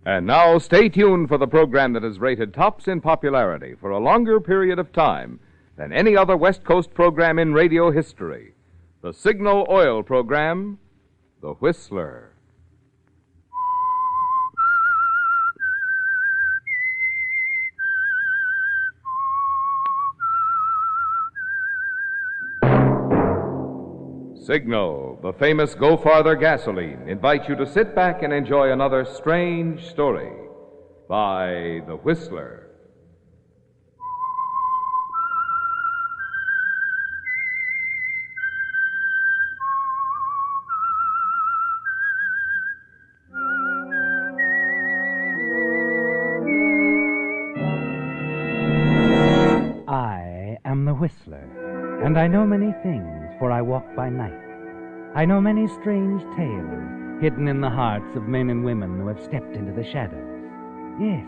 And now, stay tuned for the program that is rated tops in popularity for a longer period of time than any other West Coast program in radio history. The Signal Oil program, The Whistler. Signal, the famous Go Farther gasoline, invites you to sit back and enjoy another strange story by The Whistler. I am the Whistler, and I know many things, for I walk by night. I know many strange tales hidden in the hearts of men and women who have stepped into the shadows. Yes,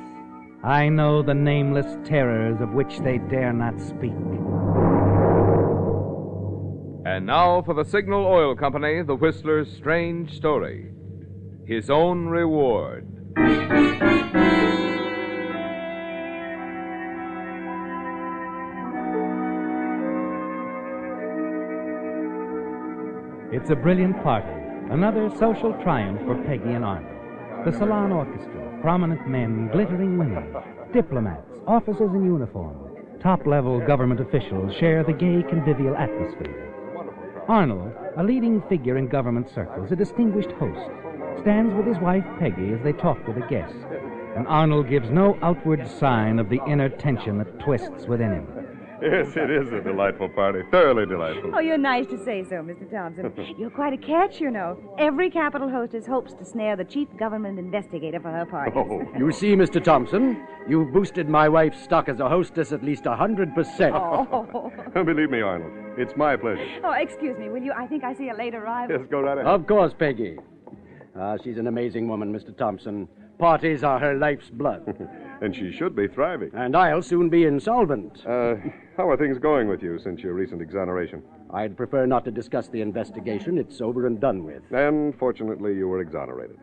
I know the nameless terrors of which they dare not speak. And now for the Signal Oil Company, the Whistler's strange story. His own reward. It's a brilliant party, another social triumph for Peggy and Arnold. The salon orchestra, prominent men, glittering women, diplomats, officers in uniform, top-level government officials share the gay, convivial atmosphere. Arnold, a leading figure in government circles, a distinguished host, stands with his wife Peggy as they talk to the guests, and Arnold gives no outward sign of the inner tension that twists within him. Yes, it is a delightful party. Thoroughly delightful. Oh, you're nice to say so, Mr. Thompson. You're quite a catch, you know. Every Capitol hostess hopes to snare the chief government investigator for her parties. Oh. You see, Mr. Thompson, you've boosted my wife's stock as a hostess at least 100%. Oh. Believe me, Arnold, it's my pleasure. Oh, excuse me, will you? I think I see a late arrival. Yes, go right ahead. Of course, Peggy. She's an amazing woman, Mr. Thompson. Parties are her life's blood. And she should be thriving. And I'll soon be insolvent. How are things going with you since your recent exoneration? I'd prefer not to discuss the investigation. It's over and done with. And fortunately, you were exonerated.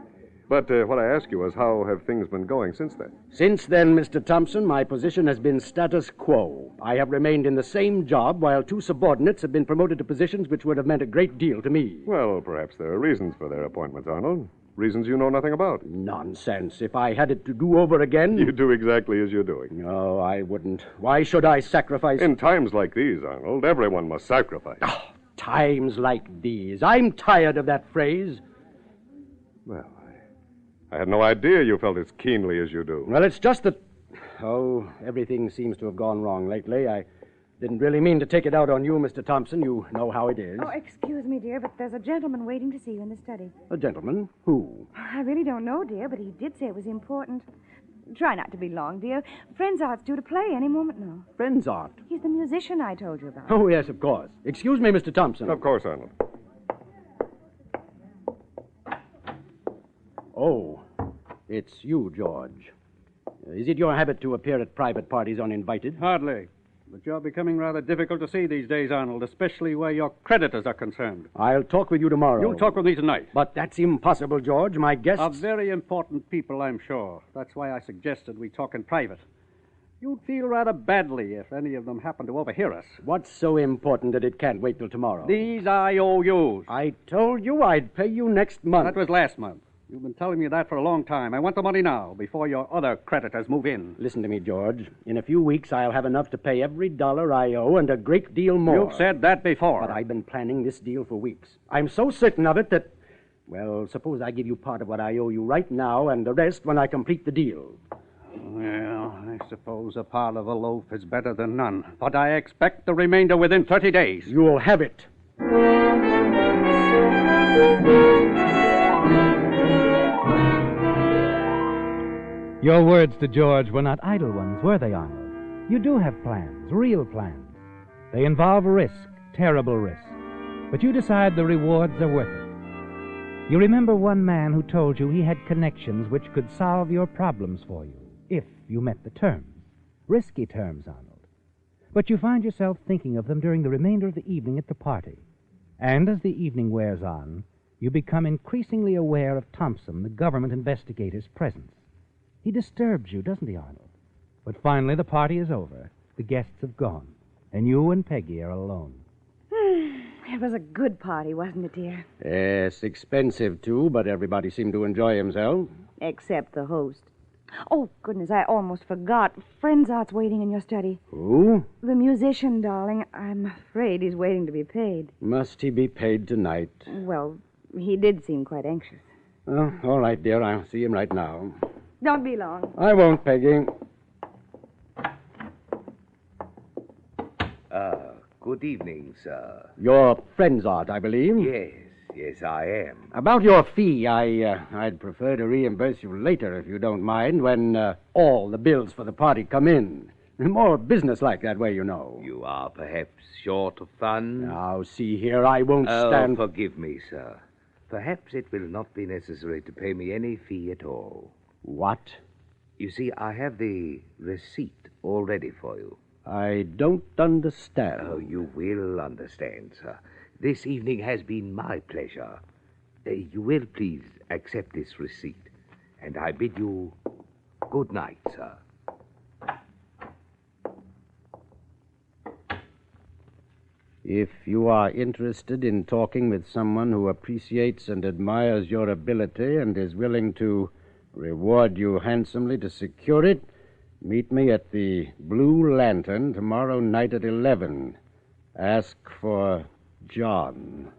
But what I ask you is, how have things been going since then? Since then, Mr. Thompson, my position has been status quo. I have remained in the same job while two subordinates have been promoted to positions which would have meant a great deal to me. Well, perhaps there are reasons for their appointments, Arnold. Reasons you know nothing about. Nonsense. If I had it to do over again... You do exactly as you're doing. No, I wouldn't. Why should I sacrifice... In times like these, Arnold, everyone must sacrifice. Oh, times like these. I'm tired of that phrase. Well, I had no idea you felt as keenly as you do. Well, it's just that... Oh, everything seems to have gone wrong lately. I didn't really mean to take it out on you, Mr. Thompson. You know how it is. Oh, excuse me, dear, but there's a gentleman waiting to see you in the study. A gentleman? Who? I really don't know, dear, but he did say it was important. Try not to be long, dear. Friends Art's due to play any moment now. Friends Art? He's the musician I told you about. Oh, yes, of course. Excuse me, Mr. Thompson. Of course, Arnold. Oh, it's you, George. Is it your habit to appear at private parties uninvited? Hardly. But you're becoming rather difficult to see these days, Arnold, especially where your creditors are concerned. I'll talk with you tomorrow. You'll talk with me tonight. But that's impossible, George. My guests... Of very important people, I'm sure. That's why I suggested we talk in private. You'd feel rather badly if any of them happened to overhear us. What's so important that it can't wait till tomorrow? These IOUs. I told you I'd pay you next month. That was last month. You've been telling me that for a long time. I want the money now, before your other creditors move in. Listen to me, George. In a few weeks, I'll have enough to pay every dollar I owe and a great deal more. You've said that before. But I've been planning this deal for weeks. I'm so certain of it that... Well, suppose I give you part of what I owe you right now and the rest when I complete the deal. Well, I suppose a part of a loaf is better than none. But I expect the remainder within 30 days. You'll have it. Your words to George were not idle ones, were they, Arnold? You do have plans, real plans. They involve risk, terrible risk. But you decide the rewards are worth it. You remember one man who told you he had connections which could solve your problems for you, if you met the terms. Risky terms, Arnold. But you find yourself thinking of them during the remainder of the evening at the party. And as the evening wears on, you become increasingly aware of Thompson, the government investigator's presence. He disturbs you, doesn't he, Arnold? But finally the party is over. The guests have gone, and you and Peggy are alone. It was a good party, wasn't it, dear? Yes, expensive, too, but everybody seemed to enjoy himself. Except the host. Oh, goodness, I almost forgot. Frenzart's waiting in your study. Who? The musician, darling. I'm afraid he's waiting to be paid. Must he be paid tonight? Well, he did seem quite anxious. Oh, all right, dear. I'll see him right now. Don't be long. I won't, Peggy. Good evening, sir. Your Frenzart, I believe. Yes, I am. About your fee, I'd prefer to reimburse you later, if you don't mind, when all the bills for the party come in. More business-like that way, you know. You are perhaps short of funds? Now, see here, I won't stand... Forgive me, sir. Perhaps it will not be necessary to pay me any fee at all. What? You see, I have the receipt all ready for you. I don't understand. Oh, you will understand, sir. This evening has been my pleasure. You will please accept this receipt, and I bid you good night, sir. If you are interested in talking with someone who appreciates and admires your ability and is willing to reward you handsomely to secure it, meet me at the Blue Lantern tomorrow night at 11. Ask for John.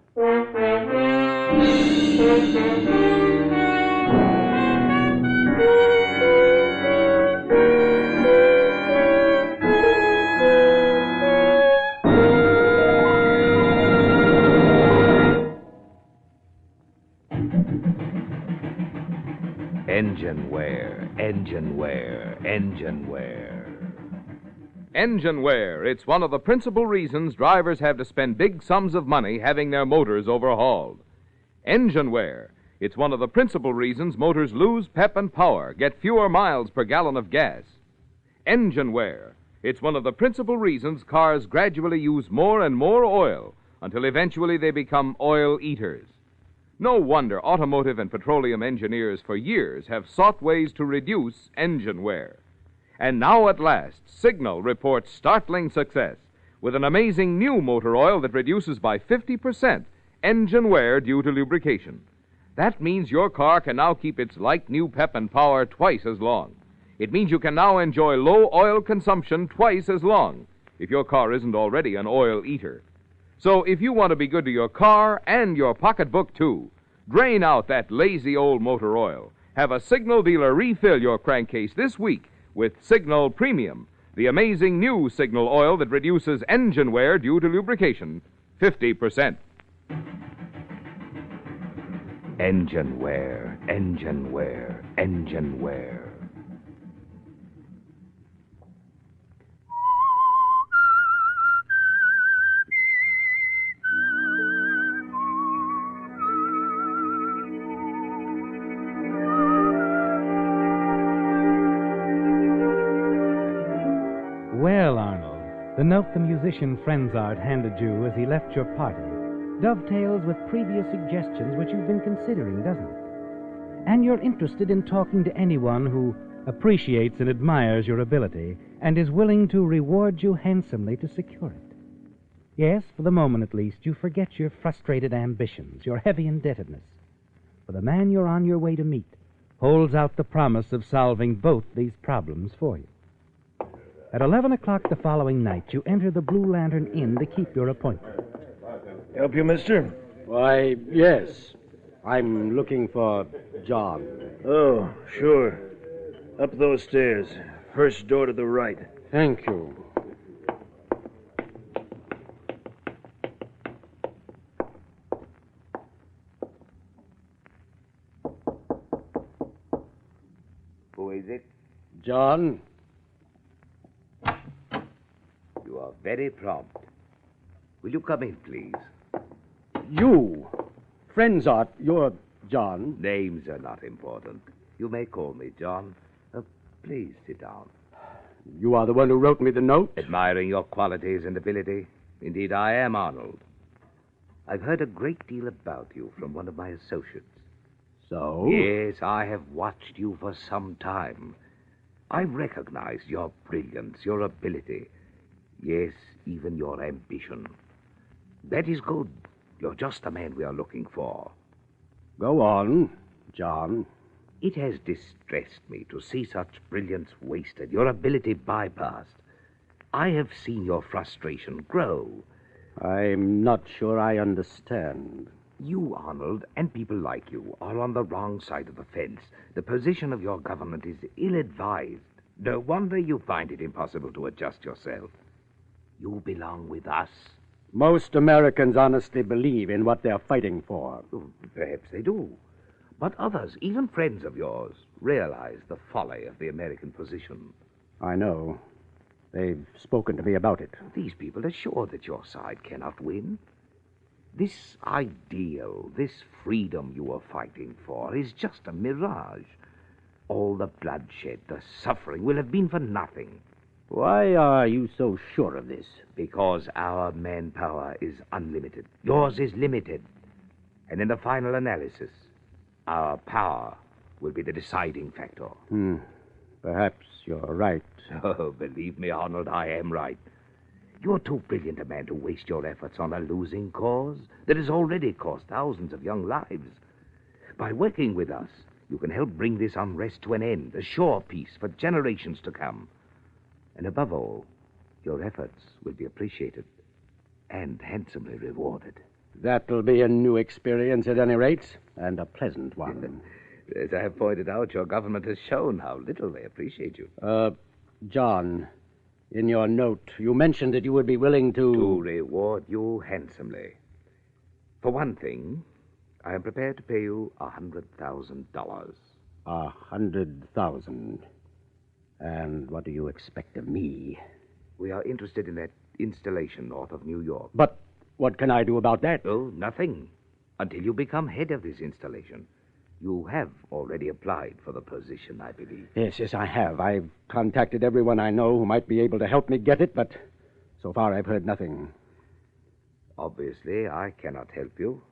Engineware. Engine wear. It's one of the principal reasons drivers have to spend big sums of money having their motors overhauled. Engine wear. It's one of the principal reasons motors lose pep and power, get fewer miles per gallon of gas. Engine wear. It's one of the principal reasons cars gradually use more and more oil until eventually they become oil eaters. No wonder automotive and petroleum engineers for years have sought ways to reduce engine wear. And now at last, Signal reports startling success with an amazing new motor oil that reduces by 50% engine wear due to lubrication. That means your car can now keep its light new pep and power twice as long. It means you can now enjoy low oil consumption twice as long if your car isn't already an oil eater. So if you want to be good to your car and your pocketbook, too, drain out that lazy old motor oil. Have a Signal dealer refill your crankcase this week with Signal Premium, the amazing new Signal oil that reduces engine wear due to lubrication 50%. Engine wear. Well, Arnold, the note the musician Frenzart handed you as he left your party dovetails with previous suggestions which you've been considering, doesn't it? And you're interested in talking to anyone who appreciates and admires your ability and is willing to reward you handsomely to secure it. Yes, for the moment at least, you forget your frustrated ambitions, your heavy indebtedness. For the man you're on your way to meet holds out the promise of solving both these problems for you. At 11 o'clock the following night, you enter the Blue Lantern Inn to keep your appointment. Help you, mister? Why, yes. I'm looking for John. Oh, sure. Up those stairs. First door to the right. Thank you. Who is it? John? You are very prompt. Will you come in, please? You? Frenzart, you're John. Names are not important. You may call me John. Please sit down. You are the one who wrote me the note? Admiring your qualities and ability. Indeed, I am, Arnold. I've heard a great deal about you from one of my associates. So? Yes, I have watched you for some time. I've recognized your brilliance, your ability. Yes, even your ambition. That is good. You're just the man we are looking for. Go on, John. It has distressed me to see such brilliance wasted, your ability bypassed. I have seen your frustration grow. I'm not sure I understand. You, Arnold, and people like you are on the wrong side of the fence. The position of your government is ill-advised. No wonder you find it impossible to adjust yourself. You belong with us. Most Americans honestly believe in what they're fighting for. Perhaps they do. But others, even friends of yours, realize the folly of the American position. I know. They've spoken to me about it. These people are sure that your side cannot win. This ideal, this freedom you are fighting for, is just a mirage. All the bloodshed, the suffering will have been for nothing. Why are you so sure of this? Because our manpower is unlimited. Yours is limited. And in the final analysis, our power will be the deciding factor. Perhaps you're right. Oh, believe me, Arnold, I am right. You're too brilliant a man to waste your efforts on a losing cause that has already cost thousands of young lives. By working with us, you can help bring this unrest to an end, assure peace for generations to come. And above all, your efforts will be appreciated and handsomely rewarded. That'll be a new experience at any rate, and a pleasant one. As I have pointed out, your government has shown how little they appreciate you. John, in your note, you mentioned that you would be willing to... To reward you handsomely. For one thing, I am prepared to pay you $100,000. $100,000. And what do you expect of me? We are interested in that installation north of New York. But what can I do about that? Oh, nothing. Until you become head of this installation. You have already applied for the position, I believe. Yes, I have. I've contacted everyone I know who might be able to help me get it, but so far I've heard nothing. Obviously, I cannot help you.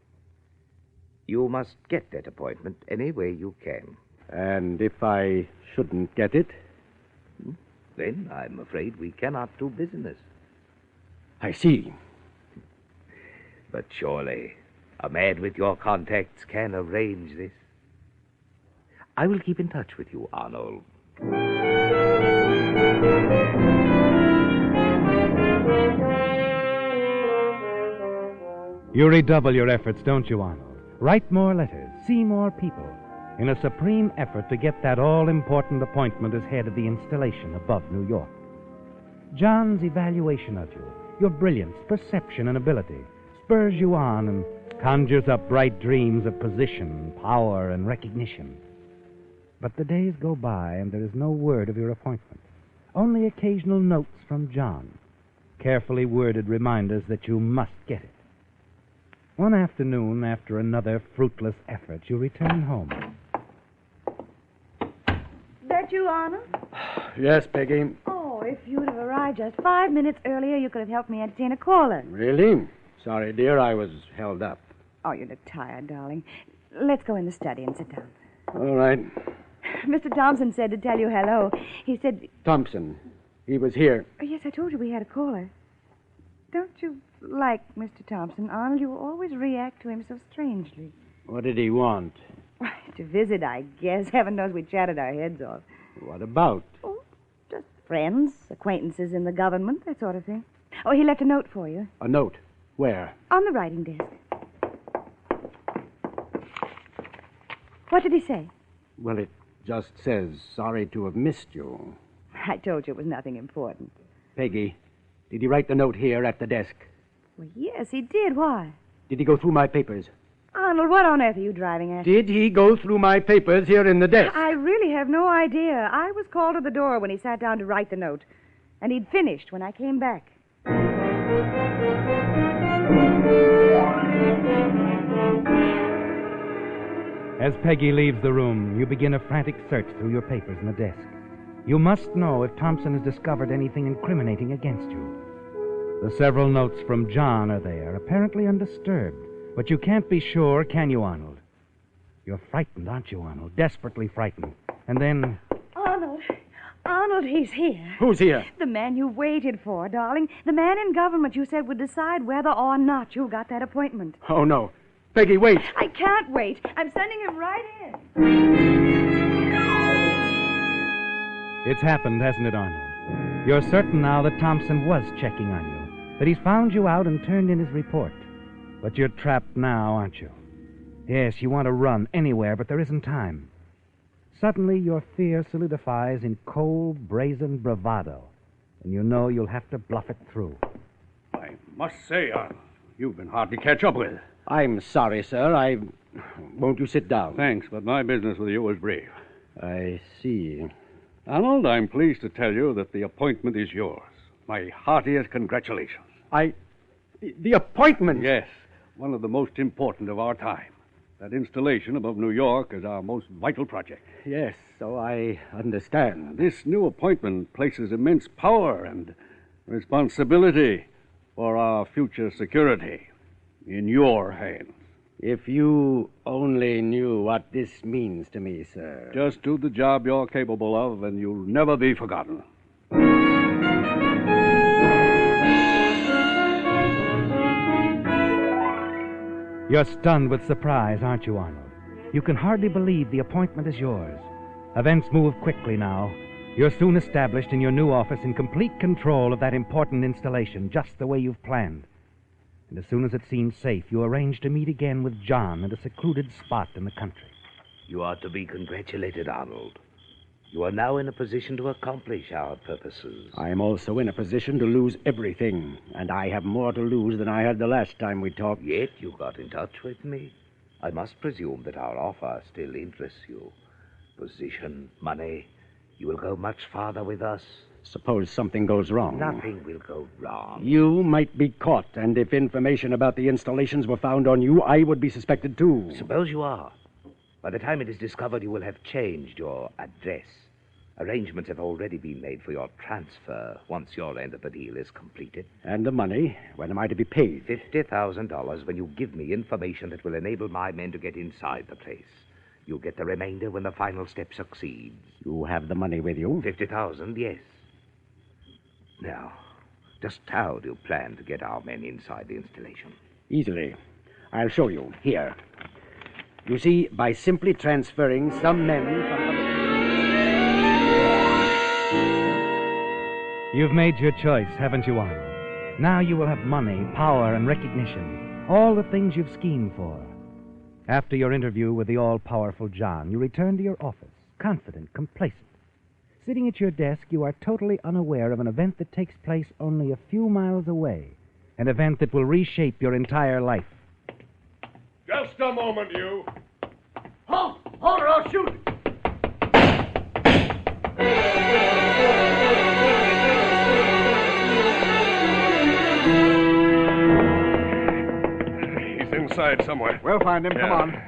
You must get that appointment any way you can. And if I shouldn't get it? Then I'm afraid we cannot do business. I see. But surely a man with your contacts can arrange this. I will keep in touch with you, Arnold. You redouble your efforts, don't you, Arnold? Write more letters, see more people, in a supreme effort to get that all-important appointment as head of the installation above New York. John's evaluation of you, your brilliance, perception, and ability, spurs you on and conjures up bright dreams of position, power, and recognition. But the days go by, and there is no word of your appointment. Only occasional notes from John, carefully worded reminders that you must get it. One afternoon, after another fruitless effort, you return home. That you, Arnold? Yes, Peggy. Oh, if you'd have arrived just 5 minutes earlier, you could have helped me entertain a caller. Really? Sorry, dear, I was held up. Oh, you look tired, darling. Let's go in the study and sit down. All right. Mr. Thompson said to tell you hello. He said... Thompson. He was here. Oh, yes, I told you we had a caller. Don't you like Mr. Thompson, Arnold? You always react to him so strangely. What did he want? To visit, I guess. Heaven knows we chatted our heads off. What about? Oh, just friends, acquaintances in the government, that sort of thing. Oh, he left a note for you. A note? Where? On the writing desk. What did he say? Well, it just says, sorry to have missed you. I told you it was nothing important. Peggy, did he write the note here at the desk? Well, yes, he did. Why? Did he go through my papers? Arnold, what on earth are you driving at? Did he go through my papers here in the desk? I really have no idea. I was called to the door when he sat down to write the note. And he'd finished when I came back. As Peggy leaves the room, you begin a frantic search through your papers in the desk. You must know if Thompson has discovered anything incriminating against you. The several notes from John are there, apparently undisturbed. But you can't be sure, can you, Arnold? You're frightened, aren't you, Arnold? Desperately frightened. And then... Arnold. Arnold, he's here. Who's here? The man you waited for, darling. The man in government you said would decide whether or not you got that appointment. Oh, no. Peggy, wait. I can't wait. I'm sending him right in. It's happened, hasn't it, Arnold? You're certain now that Thompson was checking on you, that he's found you out and turned in his report. But you're trapped now, aren't you? Yes, you want to run anywhere, but there isn't time. Suddenly, your fear solidifies in cold, brazen bravado, and you know you'll have to bluff it through. I must say, Arnold, you've been hard to catch up with. I'm sorry, sir. Won't you sit down? Thanks, but my business with you was brief. I see. Arnold, I'm pleased to tell you that the appointment is yours. My heartiest congratulations. The appointment? Yes, one of the most important of our time. That installation above New York is our most vital project. Yes, so I understand. This new appointment places immense power and responsibility for our future security in your hands. If you only knew what this means to me, sir. Just do the job you're capable of, and you'll never be forgotten. You're stunned with surprise, aren't you, Arnold? You can hardly believe the appointment is yours. Events move quickly now. You're soon established in your new office in complete control of that important installation, just the way you've planned. And as soon as it seems safe, you arrange to meet again with John at a secluded spot in the country. You are to be congratulated, Arnold. You are now in a position to accomplish our purposes. I'm also in a position to lose everything, and I have more to lose than I had the last time we talked. Yet you got in touch with me. I must presume that our offer still interests you. Position, money, you will go much farther with us. Suppose something goes wrong. Nothing will go wrong. You might be caught, and if information about the installations were found on you, I would be suspected too. Suppose you are. By the time it is discovered, you will have changed your address. Arrangements have already been made for your transfer once your end of the deal is completed. And the money? When am I to be paid? $50,000 when you give me information that will enable my men to get inside the place. You'll get the remainder when the final step succeeds. You have the money with you? 50,000, yes. Now, just how do you plan to get our men inside the installation? Easily. I'll show you. Here. You see, by simply transferring some men from the... You've made your choice, haven't you, Arnold? Now you will have money, power, and recognition. All the things you've schemed for. After your interview with the all-powerful John, you return to your office, confident, complacent. Sitting at your desk, you are totally unaware of an event that takes place only a few miles away. An event that will reshape your entire life. Just a moment, you. Halt! Hold her, I'll shoot! He's inside somewhere. We'll find him. Come on.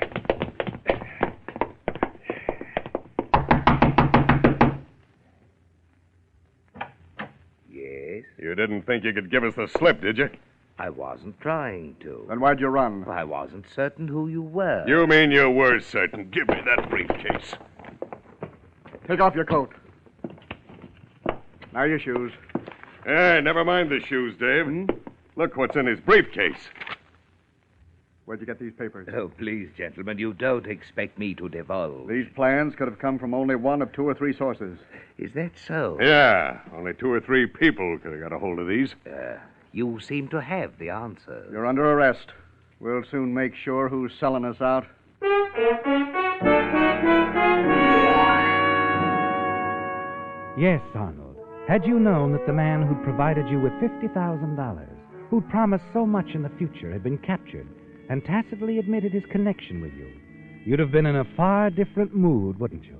Yes? You didn't think you could give us the slip, did you? I wasn't trying to. Then why'd you run? I wasn't certain who you were. You mean you were certain. Give me that briefcase. Take off your coat. Now your shoes. Never mind the shoes, Dave. Look what's in his briefcase. Where'd you get these papers? Oh, please, gentlemen, you don't expect me to divulge. These plans could have come from only one of 2 or 3 sources. Is that so? Yeah, only 2 or 3 people could have got a hold of these. You seem to have the answer. You're under arrest. We'll soon make sure who's selling us out. Yes, Arnold. Had you known that the man who'd provided you with $50,000, who'd promised so much in the future, had been captured and tacitly admitted his connection with you, you'd have been in a far different mood, wouldn't you?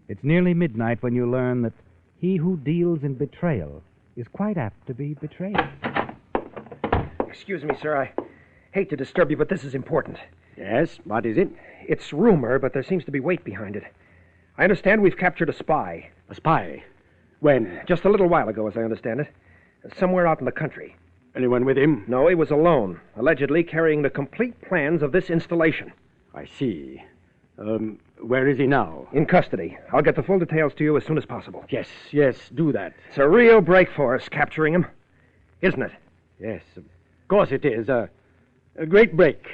It's nearly midnight when you learn that he who deals in betrayal is quite apt to be betrayed. Excuse me, sir. I hate to disturb you, but this is important. Yes, what is it? It's rumor, but there seems to be weight behind it. I understand we've captured a spy. A spy? When? Just a little while ago, as I understand it. Somewhere out in the country. Anyone with him? No, he was alone, allegedly carrying the complete plans of this installation. I see. Where is he now? In custody. I'll get the full details to you as soon as possible. Yes, do that. It's a real break for us, capturing him. Isn't it? Yes, of course it is. A great break.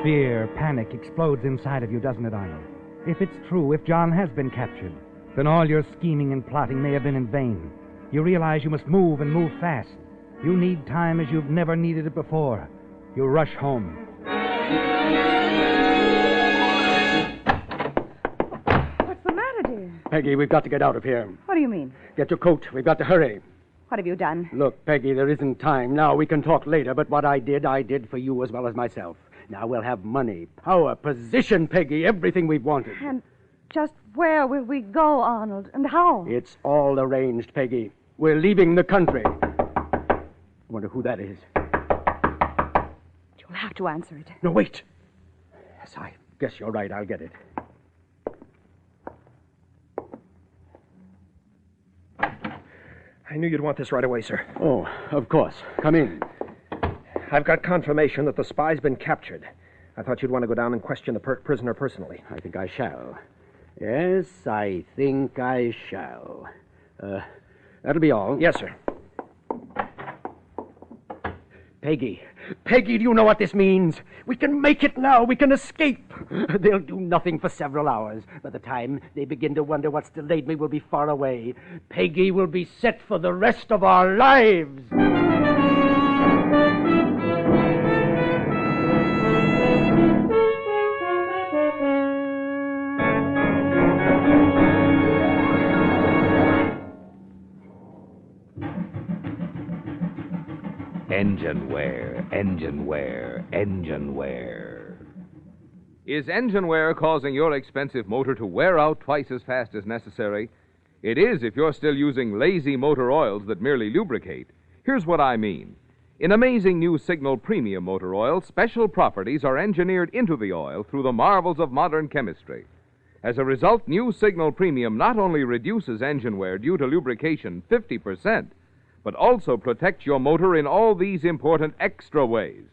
Fear, panic explodes inside of you, doesn't it, Arnold? If it's true, if John has been captured, then all your scheming and plotting may have been in vain. You realize you must move and move fast. You need time as you've never needed it before. You rush home. What's the matter, dear? Peggy, we've got to get out of here. What do you mean? Get your coat. We've got to hurry. What have you done? Look, Peggy, there isn't time now. We can talk later, but what I did for you as well as myself. Now we'll have money, power, position, Peggy, everything we've wanted. And just where will we go, Arnold, and how? It's all arranged, Peggy. We're leaving the country. I wonder who that is. You'll have to answer it. No, wait. Yes, I guess you're right. I'll get it. I knew you'd want this right away, sir. Oh, of course. Come in. I've got confirmation that the spy's been captured. I thought you'd want to go down and question the prisoner personally. I think I shall. Yes, I think I shall. That'll be all. Yes, sir. Peggy, do you know what this means? We can make it now. We can escape. They'll do nothing for several hours. By the time they begin to wonder what's delayed me, we'll be far away. Peggy will be set for the rest of our lives. Engine wear. Is engine wear causing your expensive motor to wear out twice as fast as necessary? It is if you're still using lazy motor oils that merely lubricate. Here's what I mean. In amazing new Signal Premium Motor Oil, special properties are engineered into the oil through the marvels of modern chemistry. As a result, new Signal Premium not only reduces engine wear due to lubrication 50%, but also protects your motor in all these important extra ways.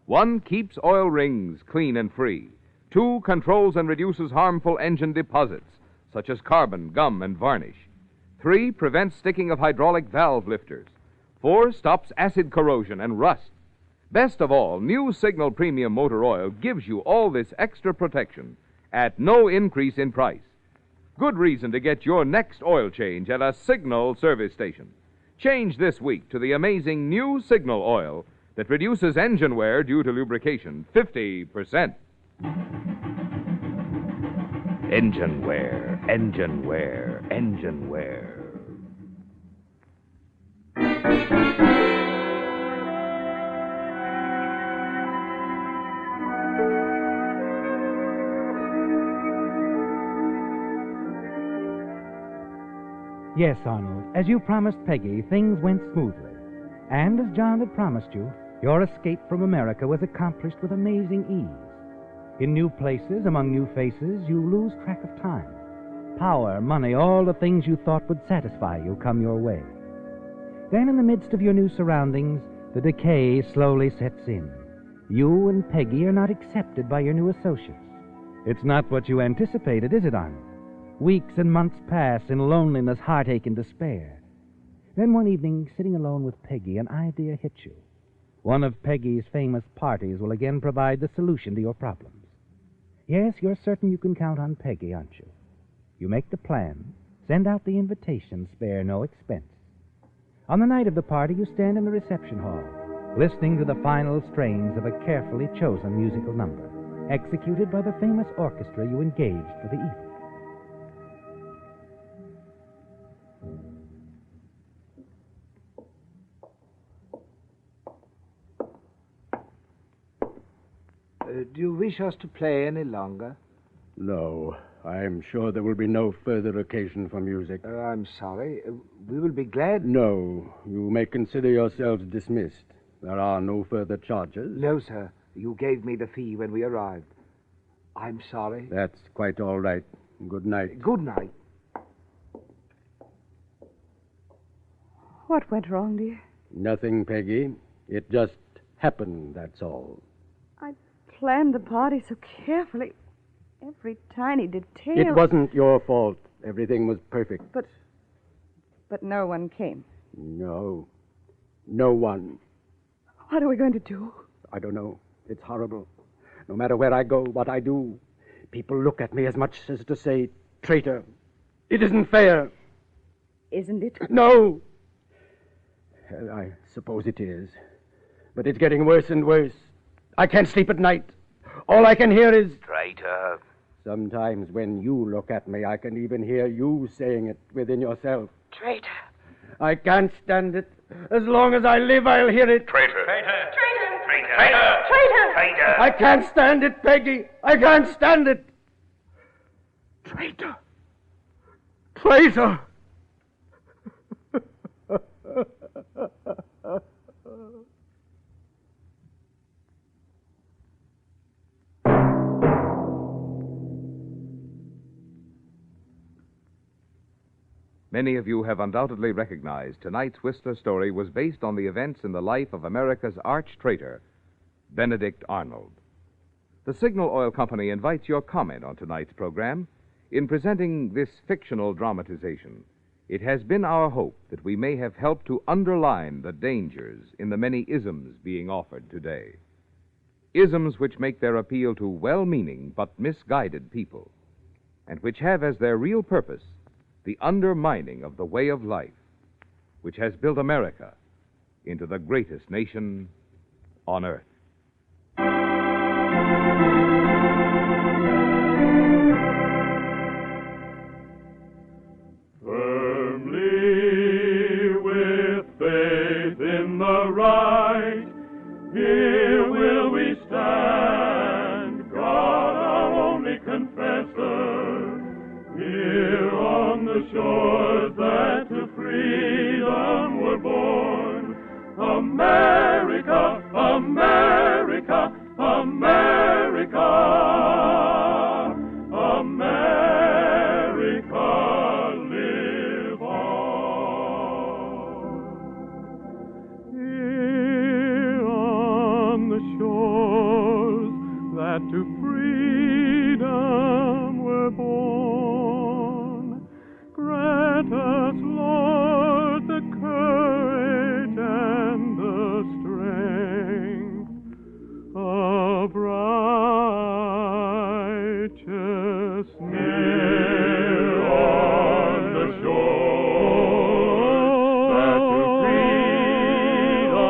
1, keeps oil rings clean and free. 2, controls and reduces harmful engine deposits, such as carbon, gum, and varnish. 3, prevents sticking of hydraulic valve lifters. 4, stops acid corrosion and rust. Best of all, new Signal Premium Motor Oil gives you all this extra protection at no increase in price. Good reason to get your next oil change at a Signal service station. Change this week to the amazing new Signal oil that reduces engine wear due to lubrication 50%. Engine wear. Yes, Arnold, as you promised Peggy, things went smoothly. And as John had promised you, your escape from America was accomplished with amazing ease. In new places, among new faces, you lose track of time. Power, money, all the things you thought would satisfy you come your way. Then, in the midst of your new surroundings, the decay slowly sets in. You and Peggy are not accepted by your new associates. It's not what you anticipated, is it, Arnold? Weeks and months pass in loneliness, heartache, and despair. Then one evening, sitting alone with Peggy, an idea hits you. One of Peggy's famous parties will again provide the solution to your problems. Yes, you're certain you can count on Peggy, aren't you? You make the plan, send out the invitation, spare no expense. On the night of the party, you stand in the reception hall, listening to the final strains of a carefully chosen musical number, executed by the famous orchestra you engaged for the evening. Do you wish us to play any longer? No, I'm sure there will be no further occasion for music. I'm sorry. We will be glad. No, you may consider yourselves dismissed. There are no further charges. No, sir. You gave me the fee when we arrived. I'm sorry. That's quite all right. Good night. Good night. What went wrong, dear? Nothing, Peggy. It just happen, that's all. I planned the party so carefully. Every tiny detail. It wasn't your fault. Everything was perfect. But no one came. No. No one. What are we going to do? I don't know. It's horrible. No matter where I go, what I do, people look at me as much as to say, traitor. It isn't fair. Isn't it? No. I suppose it is. But it's getting worse and worse. I can't sleep at night. All I can hear is... Traitor. Sometimes when you look at me, I can even hear you saying it within yourself. Traitor. I can't stand it. As long as I live, I'll hear it. Traitor. Traitor. Traitor. Traitor. Traitor. Traitor. I can't stand it, Peggy. I can't stand it. Traitor. Traitor. Many of you have undoubtedly recognized tonight's Whistler story was based on the events in the life of America's arch traitor, Benedict Arnold. The Signal Oil Company invites your comment on tonight's program. In presenting this fictional dramatization, it has been our hope that we may have helped to underline the dangers in the many isms being offered today. Isms which make their appeal to well-meaning but misguided people, and which have as their real purpose the undermining of the way of life which has built America into the greatest nation on earth. Firmly with faith in the right, here will we stand, God our only confessor, here on the shores that to freedom were born. America, America, America, America, live on. Here on the shores that to freedom were born, grant us, Lord, the courage and the strength of righteousness. Here on the shores that to freedom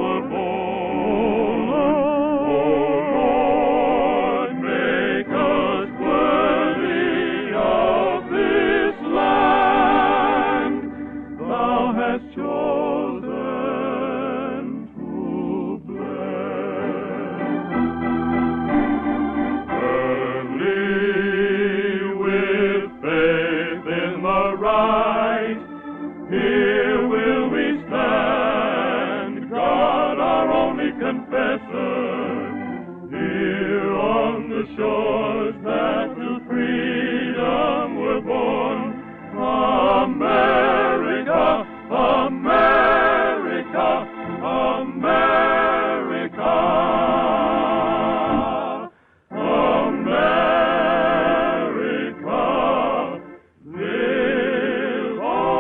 were born, O Lord, make us worthy of this land Thou hast chosen to bless. Firmly with faith in the right, here will we stand, God our only confessor, here on the shores that to freedom were born. America, America, America, America, live on.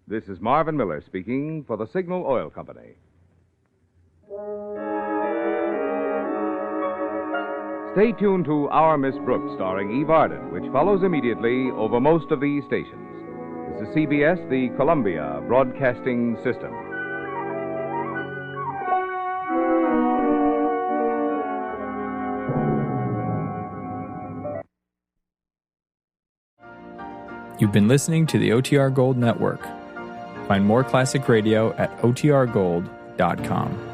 This is Marvin Miller speaking for the Signal Oil Company. Stay tuned to Our Miss Brooks, starring Eve Arden, which follows immediately over most of these stations. This is CBS, the Columbia Broadcasting System. You've been listening to the OTR Gold Network. Find more classic radio at otrgold.com.